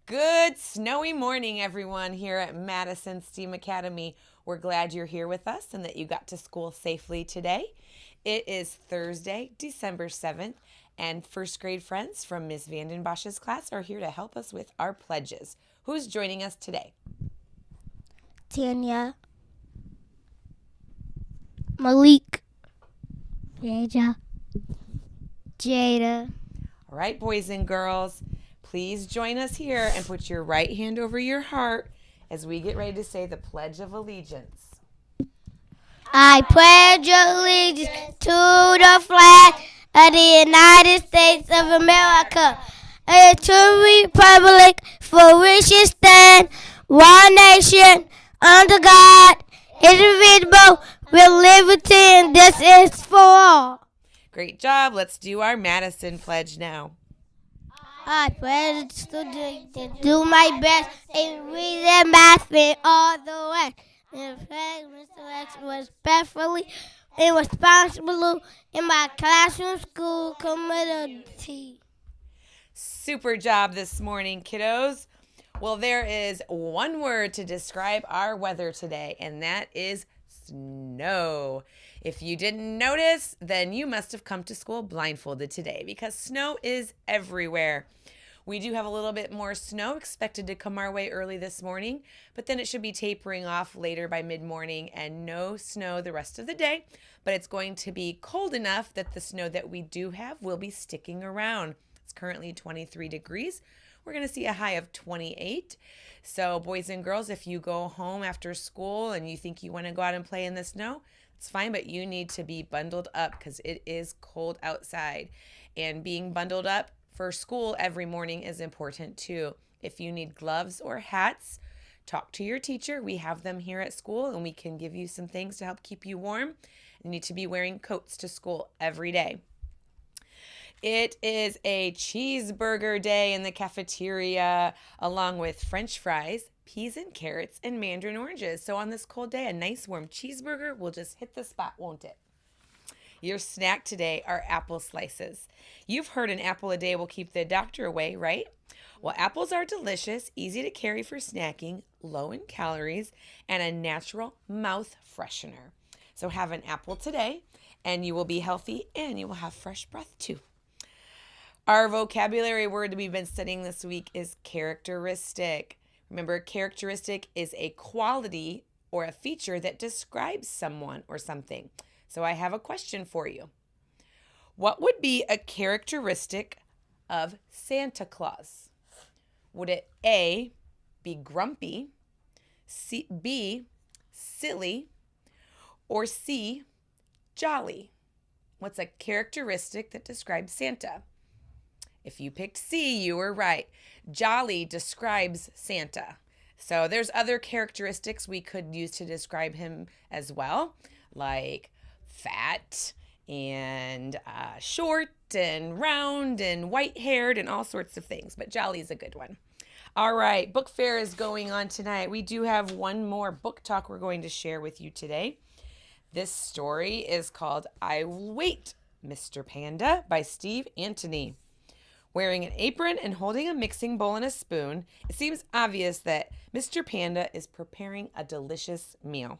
Good snowy morning, everyone, here at Madison STEAM Academy. We're glad you're here with us and that you got to school safely today. It is Thursday, December 7th, and first grade friends from Ms. Vandenbosch's class are here to help us with our pledges. Who's joining us today? Tanya, Malik, Raja, Jada. All right, boys and girls, please join us here and put your right hand over your heart as we get ready to say the Pledge of Allegiance. I pledge allegiance to the flag of the United States of America and to the republic for which it stands, one nation, under God, indivisible, with liberty and justice for all. Great job. Let's do our Madison Pledge now. I pledge to do my best in reading, math, and all the way. And pledge Mr. X respectfully and responsible in my classroom, school, community. Super job this morning, kiddos. Well, there is one word to describe our weather today, and that is snow. If you didn't notice, then you must have come to school blindfolded today because snow is everywhere. We do have a little bit more snow expected to come our way early this morning, but then it should be tapering off later by mid-morning and no snow the rest of the day. But it's going to be cold enough that the snow that we do have will be sticking around. It's currently 23 degrees. We're going to see a high of 28. So boys and girls, if you go home after school and you think you want to go out and play in the snow, it's fine, but you need to be bundled up because it is cold outside. And being bundled up for school every morning is important too. If you need gloves or hats, talk to your teacher. We have them here at school and we can give you some things to help keep you warm. You need to be wearing coats to school every day. It is a cheeseburger day in the cafeteria, along with French fries, peas and carrots, and mandarin oranges. So on this cold day, a nice warm cheeseburger will just hit the spot, won't it? Your snack today are apple slices. You've heard an apple a day will keep the doctor away, right? Well, apples are delicious, easy to carry for snacking, low in calories, and a natural mouth freshener. So have an apple today, and you will be healthy, and you will have fresh breath too. Our vocabulary word that we've been studying this week is characteristic. Remember, characteristic is a quality or a feature that describes someone or something. So I have a question for you. What would be a characteristic of Santa Claus? Would it A, be grumpy, B, silly, or C, jolly? What's a characteristic that describes Santa? If you picked C, you were right. Jolly describes Santa. So there's other characteristics we could use to describe him as well, like fat and short and round and white-haired and all sorts of things. But jolly is a good one. All right, book fair is going on tonight. We do have one more book talk we're going to share with you today. This story is called I Will Wait, Mr. Panda by Steve Antony. Wearing an apron and holding a mixing bowl and a spoon, it seems obvious that Mr. Panda is preparing a delicious meal.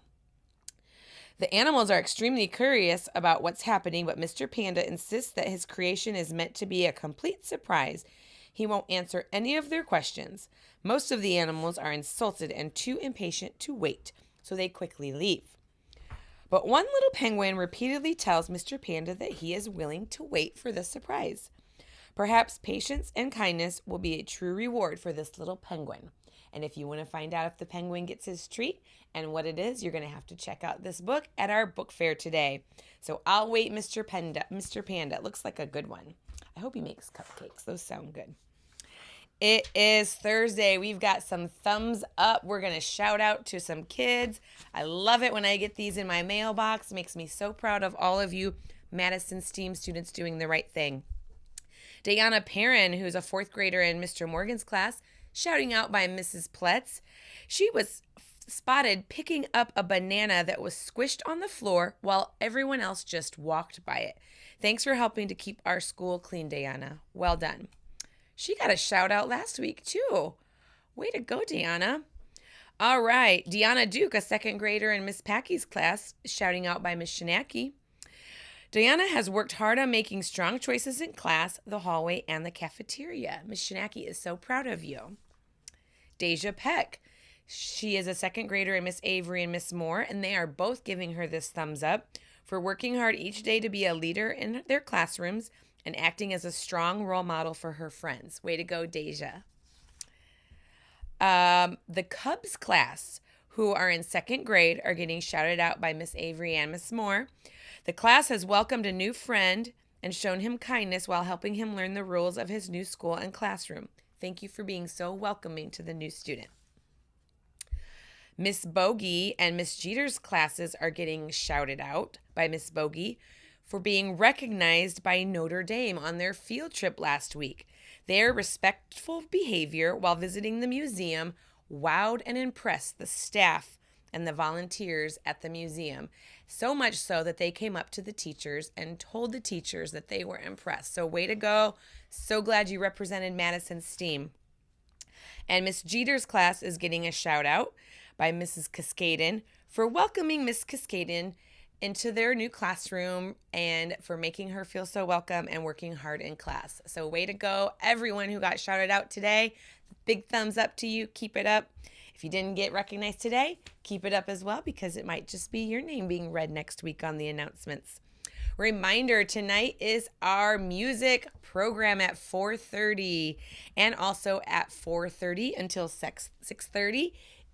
The animals are extremely curious about what's happening, but Mr. Panda insists that his creation is meant to be a complete surprise. He won't answer any of their questions. Most of the animals are insulted and too impatient to wait, so they quickly leave. But one little penguin repeatedly tells Mr. Panda that he is willing to wait for the surprise. Perhaps patience and kindness will be a true reward for this little penguin. And if you want to find out if the penguin gets his treat and what it is, you're going to have to check out this book at our book fair today. So I'll wait, Mr. Panda. Mr. Panda, it looks like a good one. I hope he makes cupcakes. Those sound good. It is Thursday. We've got some thumbs up. We're going to shout out to some kids. I love it when I get these in my mailbox. It makes me so proud of all of you Madison STEAM students doing the right thing. Diana Perrin, who's a fourth grader in Mr. Morgan's class, shouting out by Mrs. Pletz. She was spotted picking up a banana that was squished on the floor while everyone else just walked by it. Thanks for helping to keep our school clean, Diana. Well done. She got a shout out last week, too. Way to go, Deanna. All right, Deanna Duke, a second grader in Miss Packy's class, shouting out by Miss Shinaki. Diana has worked hard on making strong choices in class, the hallway, and the cafeteria. Miss Shinaki is so proud of you. Deja Peck. She is a second grader in Miss Avery and Miss Moore, and they are both giving her this thumbs up for working hard each day to be a leader in their classrooms and acting as a strong role model for her friends. Way to go, Deja. The Cubs class, who are in second grade, are getting shouted out by Miss Avery and Miss Moore. The class has welcomed a new friend and shown him kindness while helping him learn the rules of his new school and classroom. Thank you for being so welcoming to the new student. Miss Bogey and Miss Jeter's classes are getting shouted out by Miss Bogey for being recognized by Notre Dame on their field trip last week. Their respectful behavior while visiting the museum wowed and impressed the staff and the volunteers at the museum, so much so that they came up to the teachers and told the teachers that they were impressed. So way to go. So glad you represented Madison STEAM. And Miss Jeter's class is getting a shout out by Mrs. Cascaden for welcoming Miss Cascaden into their new classroom and for making her feel so welcome and working hard in class. So way to go, everyone who got shouted out today. Big thumbs up to you. Keep it up. If you didn't get recognized today, keep it up as well, because it might just be your name being read next week on the announcements. Reminder, tonight is our music program at 4:30, and also at 4:30 until 6:30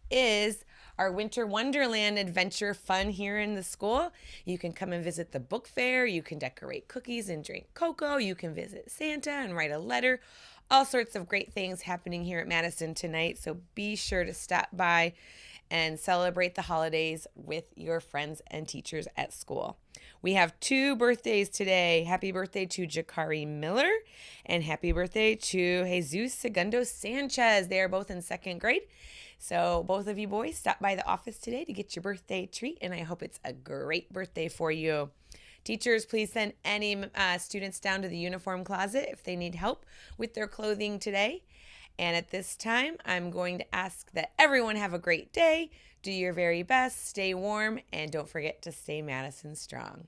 is our Winter Wonderland adventure fun here in the school. You can come and visit the book fair. You can decorate cookies and drink cocoa. You can visit Santa and write a letter. All sorts of great things happening here at Madison tonight. So be sure to stop by and celebrate the holidays with your friends and teachers at school. We have 2 birthdays today. Happy birthday to Jakari Miller and happy birthday to Jesus Segundo Sanchez. They are both in second grade. So both of you boys, stop by the office today to get your birthday treat, and I hope it's a great birthday for you. Teachers, please send any students down to the uniform closet if they need help with their clothing today. And at this time, I'm going to ask that everyone have a great day. Do your very best, stay warm, and don't forget to stay Madison strong.